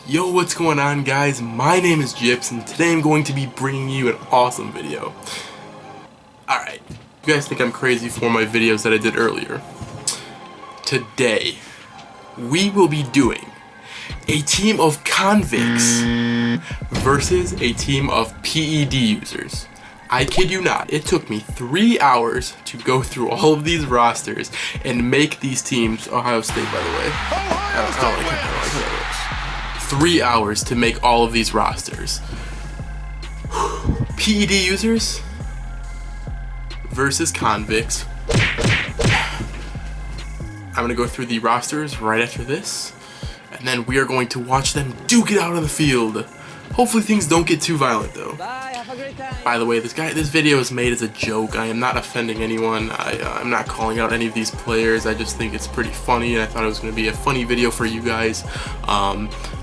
Yo, what's going on, guys? My name is Jips, and today I'm going to be bringing you an awesome video. Alright, you guys think I'm crazy for my videos that I did earlier. Today, we will be doing a team of convicts versus a team of PED users. I kid you not, it took me 3 hours to go through all of these rosters and make these teams. Ohio State, by the way. I don't like how that looks. 3 hours to make all of these rosters. PED users versus convicts. I'm gonna go through the rosters right after this, and then we are going to watch them duke it out on the field. Hopefully things don't get too violent though. Bye, have a great time. By the way, this video is made as a joke. I am not offending anyone. I'm not calling out any of these players. I just think it's pretty funny, and I thought it was going to be a funny video for you guys.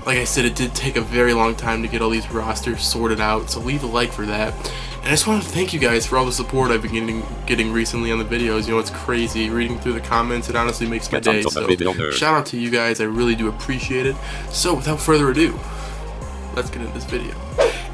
Like I said, it did take a very long time to get all these rosters sorted out, so leave a like for that. And I just want to thank you guys for all the support I've been getting recently on the videos. You know, it's crazy. Reading through the comments, it honestly makes my day. So shout out to you guys. I really do appreciate it. So without further ado, let's get into this video.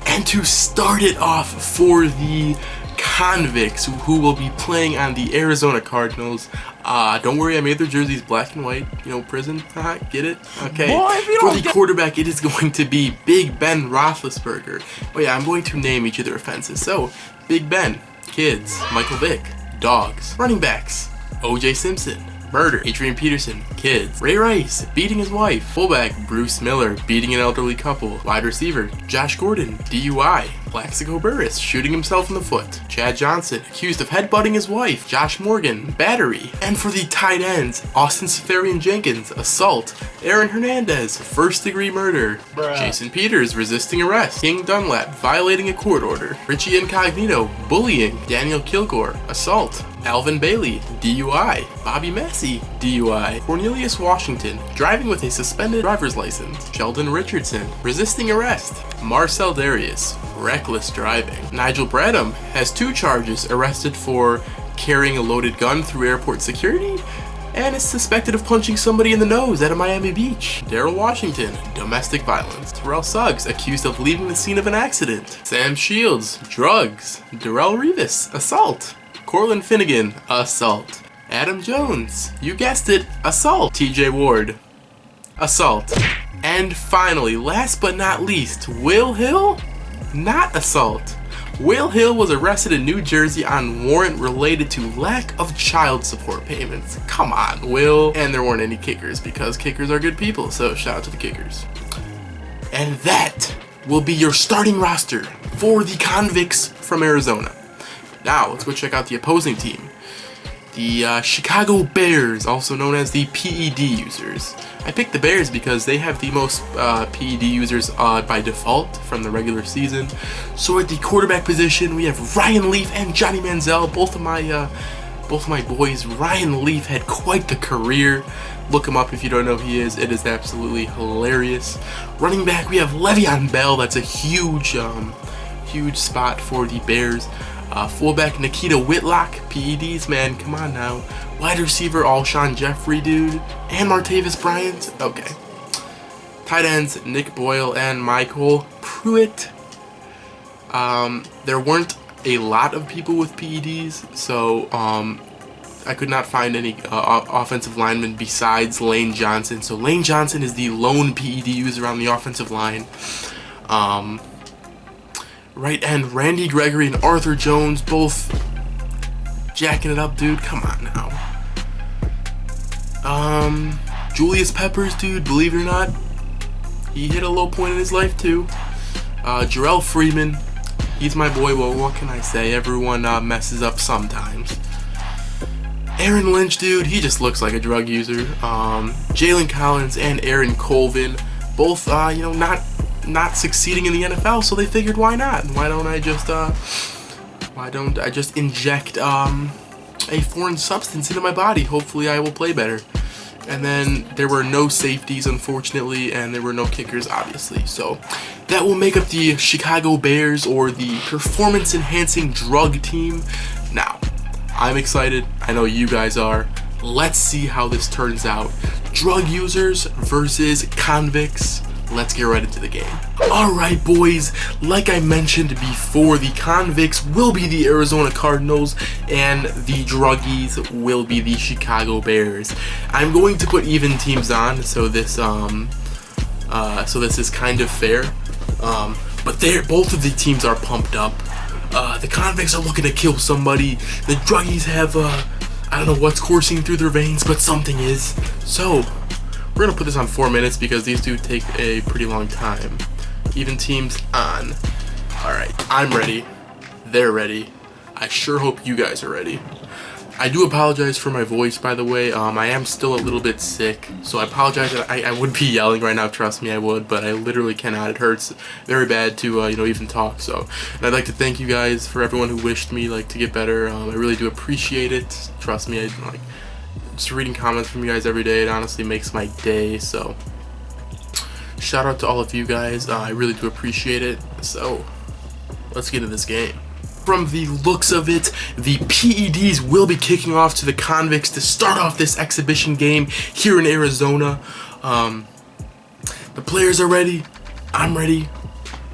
And to start it off for the convicts who will be playing on the Arizona Cardinals. Don't worry, I made their jerseys black and white. You know, prison. Get it? Okay. Boy, for the quarterback, it is going to be Big Ben Roethlisberger. Oh yeah, I'm going to name each of their offenses. So, Big Ben, kids. Michael Vick, dogs. Running backs, O.J. Simpson. Murder, Adrian Peterson, kids. Ray Rice, beating his wife. Fullback, Bruce Miller, beating an elderly couple. Wide receiver, Josh Gordon, DUI. Plaxico Burress, shooting himself in the foot. Chad Johnson, accused of headbutting his wife. Josh Morgan, battery. And for the tight ends, Austin Seferian-Jenkins, assault. Aaron Hernandez, first-degree murder. Jason Peters, resisting arrest. King Dunlap, violating a court order. Richie Incognito, bullying. Daniel Kilgore, assault. Alvin Bailey, DUI. Bobby Massey, DUI. Cornelius Washington, driving with a suspended driver's license. Sheldon Richardson, resisting arrest. Marcel Darius, reckless driving. Nigel BRADHAM has 2 charges, arrested for carrying a loaded gun through airport security, and is suspected of punching somebody in the nose at a Miami Beach. Daryl Washington, domestic violence. Terrell Suggs, accused of leaving the scene of an accident. Sam Shields, drugs. Darrell Revis, assault. Cortland Finnegan, assault. Adam Jones, you guessed it, assault. TJ Ward, assault. And finally, last but not least, Will Hill, not assault. Will Hill was arrested in New Jersey on warrant related to lack of child support payments. Come on, Will. And there weren't any kickers because kickers are good people, so shout out to the kickers. And that will be your starting roster for the convicts from Arizona. Now, let's go check out the opposing team. The Chicago Bears, also known as the PED users. I picked the Bears because they have the most PED users by default from the regular season. So at the quarterback position, we have Ryan Leaf and Johnny Manziel, both of my boys. Ryan Leaf had quite the career. Look him up if you don't know who he is. It is absolutely hilarious. Running back, we have Le'Veon Bell. That's a huge spot for the Bears. Fullback Nikita Whitlock, PEDs, man, come on now. Wide receiver Alshon Jeffrey, dude, and Martavis Bryant. Okay. Tight ends Nick Boyle and Michael Pruitt. There weren't a lot of people with PEDs, so I could not find any offensive linemen besides Lane Johnson. So Lane Johnson is the lone PED user on the offensive line. Right end, Randy Gregory and Arthur Jones, both jacking it up, dude. Come on now. Julius Peppers, dude, believe it or not, he hit a low point in his life too. Jarrell Freeman, he's my boy. Well, what can I say? Everyone messes up sometimes. Aaron Lynch, dude, he just looks like a drug user. Jalen Collins and Aaron Colvin, both, not succeeding in the NFL, so they figured, why not? Why don't I just inject a foreign substance into my body? Hopefully I will play better. And then there were no safeties, unfortunately, and there were no kickers, obviously. So that will make up the Chicago Bears, or the performance enhancing drug team. Now, I'm excited. I know you guys are. Let's see how this turns out. Drug users versus convicts. let's get right into the game. Alright boys, like I mentioned before, the convicts will be the Arizona Cardinals and the druggies will be the Chicago Bears. I'm going to put even teams on, so this is kind of fair. But both of the teams are pumped up. The convicts are looking to kill somebody. The druggies have I don't know what's coursing through their veins, but something is. So we're gonna put this on 4 minutes because these do take a pretty long time. Even teams on. Alright, I'm ready. They're ready. I sure hope you guys are ready. I do apologize for my voice, by the way. I am still a little bit sick, so I apologize that I would be yelling right now. Trust me, I would, but I literally cannot. It hurts very bad to even talk. So, and I'd like to thank you guys for everyone who wished me to get better. I really do appreciate it. Trust me, just reading comments from you guys every day. It honestly makes my day. So, shout out to all of you guys. I really do appreciate it. So, let's get into this game. From the looks of it, the PEDs will be kicking off to the convicts to start off this exhibition game here in Arizona. The players are ready. I'm ready.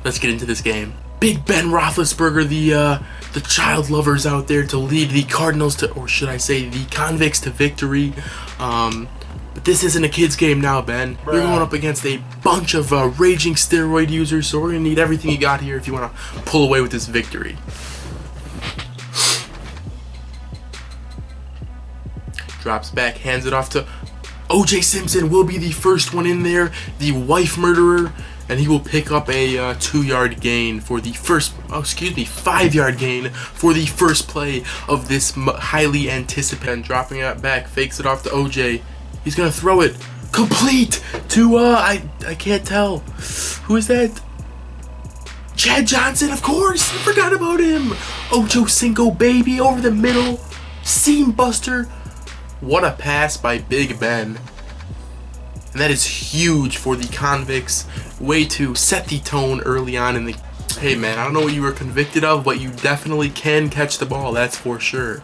Let's get into this game. Big Ben Roethlisberger, the child lovers out there, to lead the Cardinals to, or should I say, the convicts to victory. But this isn't a kid's game now, Ben. You're going up against a bunch of raging steroid users, so we're gonna need everything you got here if you want to pull away with this victory. Drops back, hands it off to O.J. Simpson. Will be the first one in there, the wife murderer, and he will pick up a 2-yard gain for the first, 5-yard gain for the first play of this highly anticipated. Dropping it back, fakes it off to O.J. He's gonna throw it complete to I can't tell, who is that? Chad Johnson, of course. I forgot about him. Ocho Cinco, baby, over the middle, seam buster. What a pass by Big Ben. And that is huge for the convicts. Way to set the tone early on in the... Hey man, I don't know what you were convicted of, but you definitely can catch the ball, that's for sure.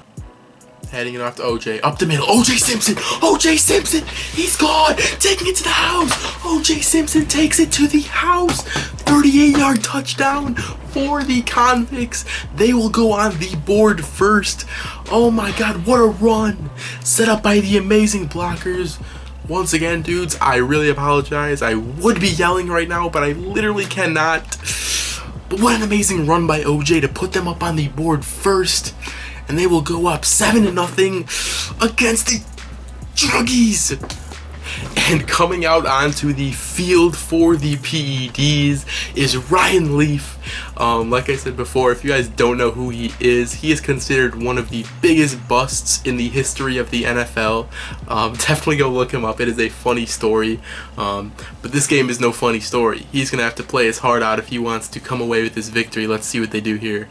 Heading it off to OJ. Up the middle. O.J. Simpson! O.J. Simpson! He's gone! Taking it to the house! O.J. Simpson takes it to the house! 38-yard touchdown for the convicts. They will go on the board first. Oh my god, what a run! Set up by the amazing blockers. Once again, dudes, I really apologize. I would be yelling right now, but I literally cannot. But what an amazing run by OJ to put them up on the board first. And they will go up 7-0 against the druggies. And coming out onto the field for the PEDs is Ryan Leaf. Like I said before, if you guys don't know who he is considered one of the biggest busts in the history of the NFL. Definitely go look him up. It is a funny story. But this game is no funny story. He's going to have to play his heart out if he wants to come away with this victory. Let's see what they do here.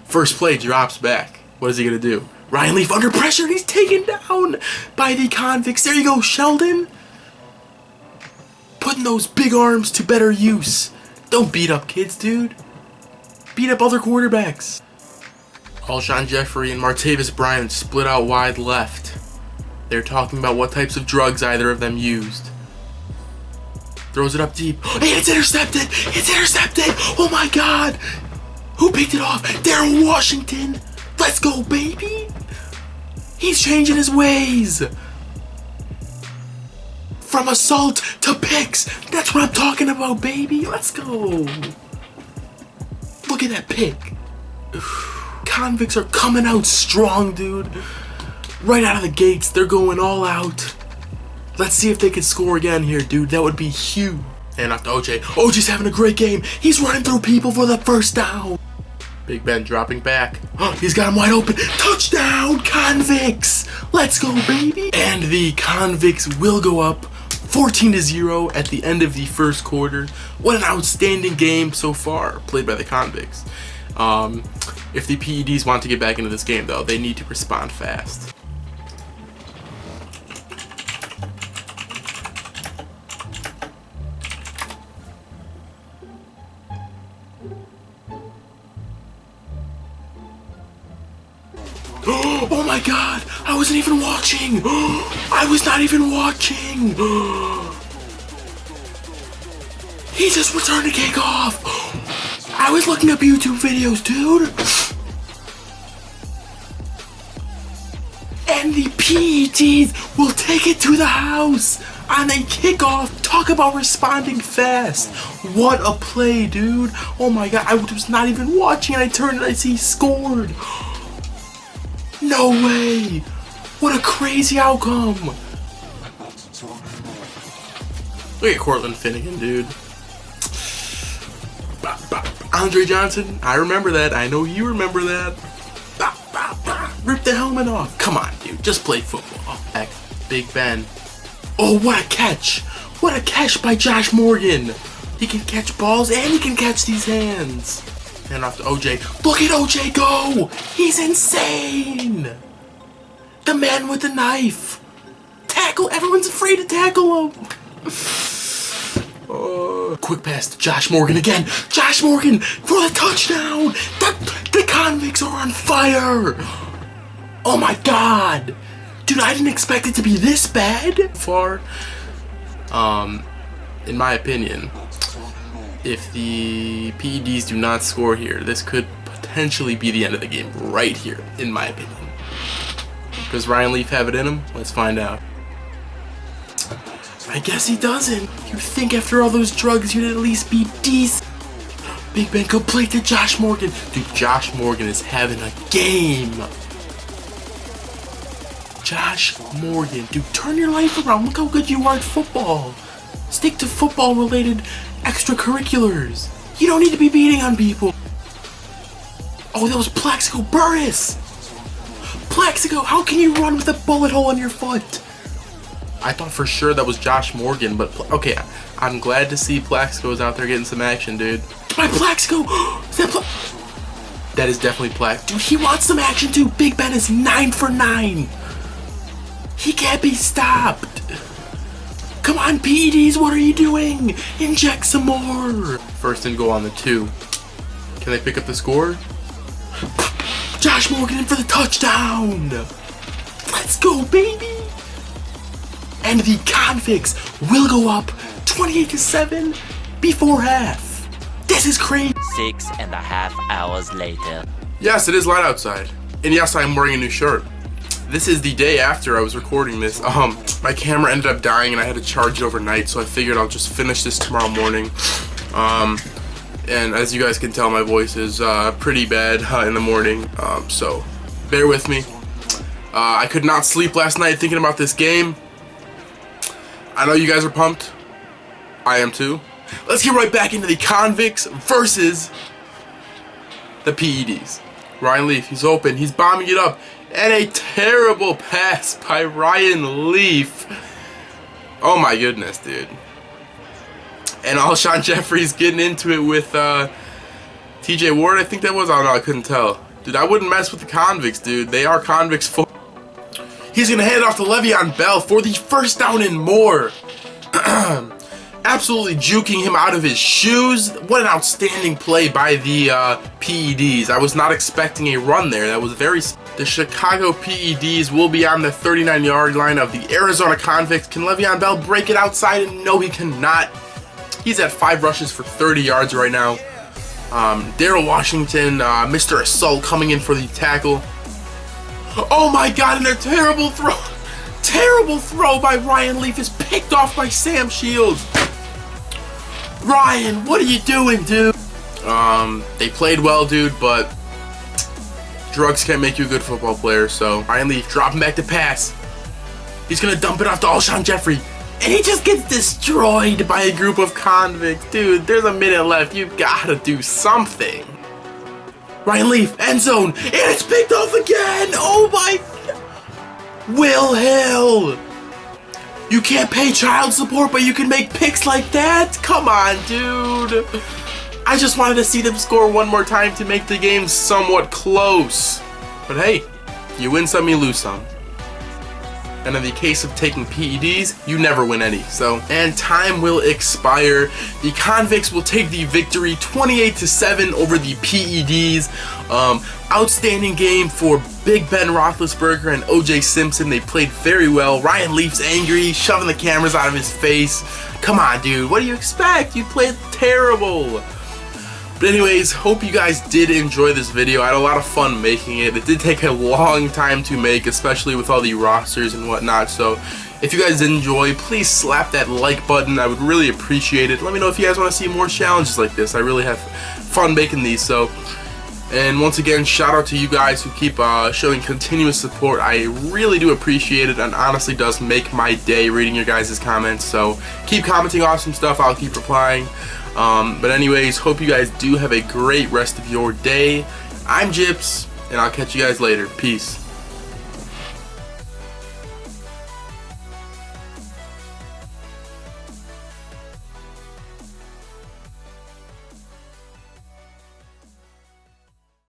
First play, drops back. What is he going to do? Ryan Leaf under pressure, and he's taken down by the convicts. There you go, Sheldon. Putting those big arms to better use. Don't beat up kids, dude. Beat up other quarterbacks. Alshon Jeffrey and Martavis Bryant split out wide left. They're talking about what types of drugs either of them used. Throws it up deep. Hey, it's intercepted! It's intercepted! Oh my god! Who picked it off? Darryl Washington! Let's go, baby! He's changing his ways! From assault to picks! That's what I'm talking about, baby! Let's go! Look at that pick! Convicts are coming out strong, dude. Right out of the gates, they're going all out. Let's see if they can score again here, dude. That would be huge. And after OJ. OJ's having a great game. He's running through people for the first down. Big Ben dropping back. He's got him wide open. Touchdown, convicts! Let's go, baby! And the convicts will go up 14-0 at the end of the first quarter. What an outstanding game so far played by the convicts. If the PEDs want to get back into this game, though, they need to respond fast. Oh my god! I wasn't even watching! I was not even watching! He just returned a kickoff. I was looking up YouTube videos, dude. And the PEDs will take it to the house on a kickoff. Talk about responding fast. What a play, dude. Oh my god, I was not even watching and I turned and I see he scored. No way. What a crazy outcome. Look at Cortland Finnegan, dude. Andre Johnson, I remember that. I know you remember that. Rip the helmet off. Come on, dude. Just play football. Back. Big Ben. Oh, what a catch. What a catch by Josh Morgan. He can catch balls and he can catch these hands. And off to OJ. Look at OJ go. He's insane. The man with the knife. Tackle. Everyone's afraid to tackle him. Quick pass to Josh Morgan again. Josh Morgan for the touchdown. The convicts are on fire. Oh my god. Dude, I didn't expect it to be this bad. Far. In my opinion, if the PEDs do not score here, this could potentially be the end of the game right here, in my opinion. Does Ryan Leaf have it in him? Let's find out. I guess he doesn't. You think after all those drugs you'd at least be decent. Big Ben complete to Josh Morgan. Dude, Josh Morgan is having a game. Josh Morgan. Dude, turn your life around. Look how good you are at football. Stick to football-related extracurriculars. You don't need to be beating on people. Oh, that was Plaxico Burress. Plaxico, how can you run with a bullet hole in your foot? I thought for sure that was Josh Morgan, but okay, I'm glad to see Plaxico's out there getting some action, dude. My Plaxico! Is that that is definitely Plaxico. Dude, he wants some action too. Big Ben is 9 for 9. He can't be stopped. Come on, PEDs, what are you doing? Inject some more. First and goal on the 2. Can they pick up the score? Josh Morgan in for the touchdown. Let's go, baby. And the convicts will go up 28-7 before half. This is crazy. 6.5 hours later. Yes, it is light outside. And yes, I'm wearing a new shirt. This is the day after I was recording this. My camera ended up dying and I had to charge it overnight, so I figured I'll just finish this tomorrow morning. And as you guys can tell, my voice is pretty bad in the morning, so bear with me. I could not sleep last night thinking about this game. I know you guys are pumped. I am too. Let's get right back into the convicts versus the PEDs. Ryan Leaf, he's open. He's bombing it up. And a terrible pass by Ryan Leaf. Oh my goodness, dude. And Alshon Jeffrey's getting into it with TJ Ward, I think that was. I don't know, I couldn't tell. Dude, I wouldn't mess with the convicts, dude. They are convicts full. He's going to hand it off to Le'Veon Bell for the first down and more. Absolutely juking him out of his shoes. What an outstanding play by the PEDs. I was not expecting a run there. That was very... The Chicago PEDs will be on the 39-yard line of the Arizona Convicts. Can Le'Veon Bell break it outside? And no, he cannot. He's at 5 rushes for 30 yards right now. Daryl Washington, Mr. Assault, coming in for the tackle. Oh my god, and a terrible throw. Terrible throw by Ryan Leaf is picked off by Sam Shields. Ryan, what are you doing, dude? They played well, dude, but drugs can't make you a good football player, so Ryan Leaf dropping back to pass. He's gonna dump it off to Alshon Jeffrey. And he just gets destroyed by a group of convicts. Dude, there's a minute left. You gotta do something. Ryan Leaf, end zone, and it's picked off again! Oh my... Will Hill! You can't pay child support, but you can make picks like that? Come on, dude. I just wanted to see them score one more time to make the game somewhat close. But hey, you win some, you lose some. and in the case of taking PEDs, you never win any. So, and time will expire. The Convicts will take the victory 28-7 over the PEDs. Outstanding game for Big Ben Roethlisberger and OJ Simpson. They played very well. Ryan Leaf's angry, shoving the cameras out of his face. Come on, dude, what do you expect? You played terrible. But anyways, hope you guys did enjoy this video. I had a lot of fun making it. It did take a long time to make, especially with all the rosters and whatnot. So if you guys did enjoy, please slap that like button. I would really appreciate it. Let me know if you guys want to see more challenges like this. I really have fun making these. So, and once again, shout out to you guys who keep showing continuous support. I really do appreciate it, and honestly does make my day reading your guys' comments. So keep commenting awesome stuff. I'll keep replying. But anyways, hope you guys do have a great rest of your day. I'm Jips, and I'll catch you guys later. Peace.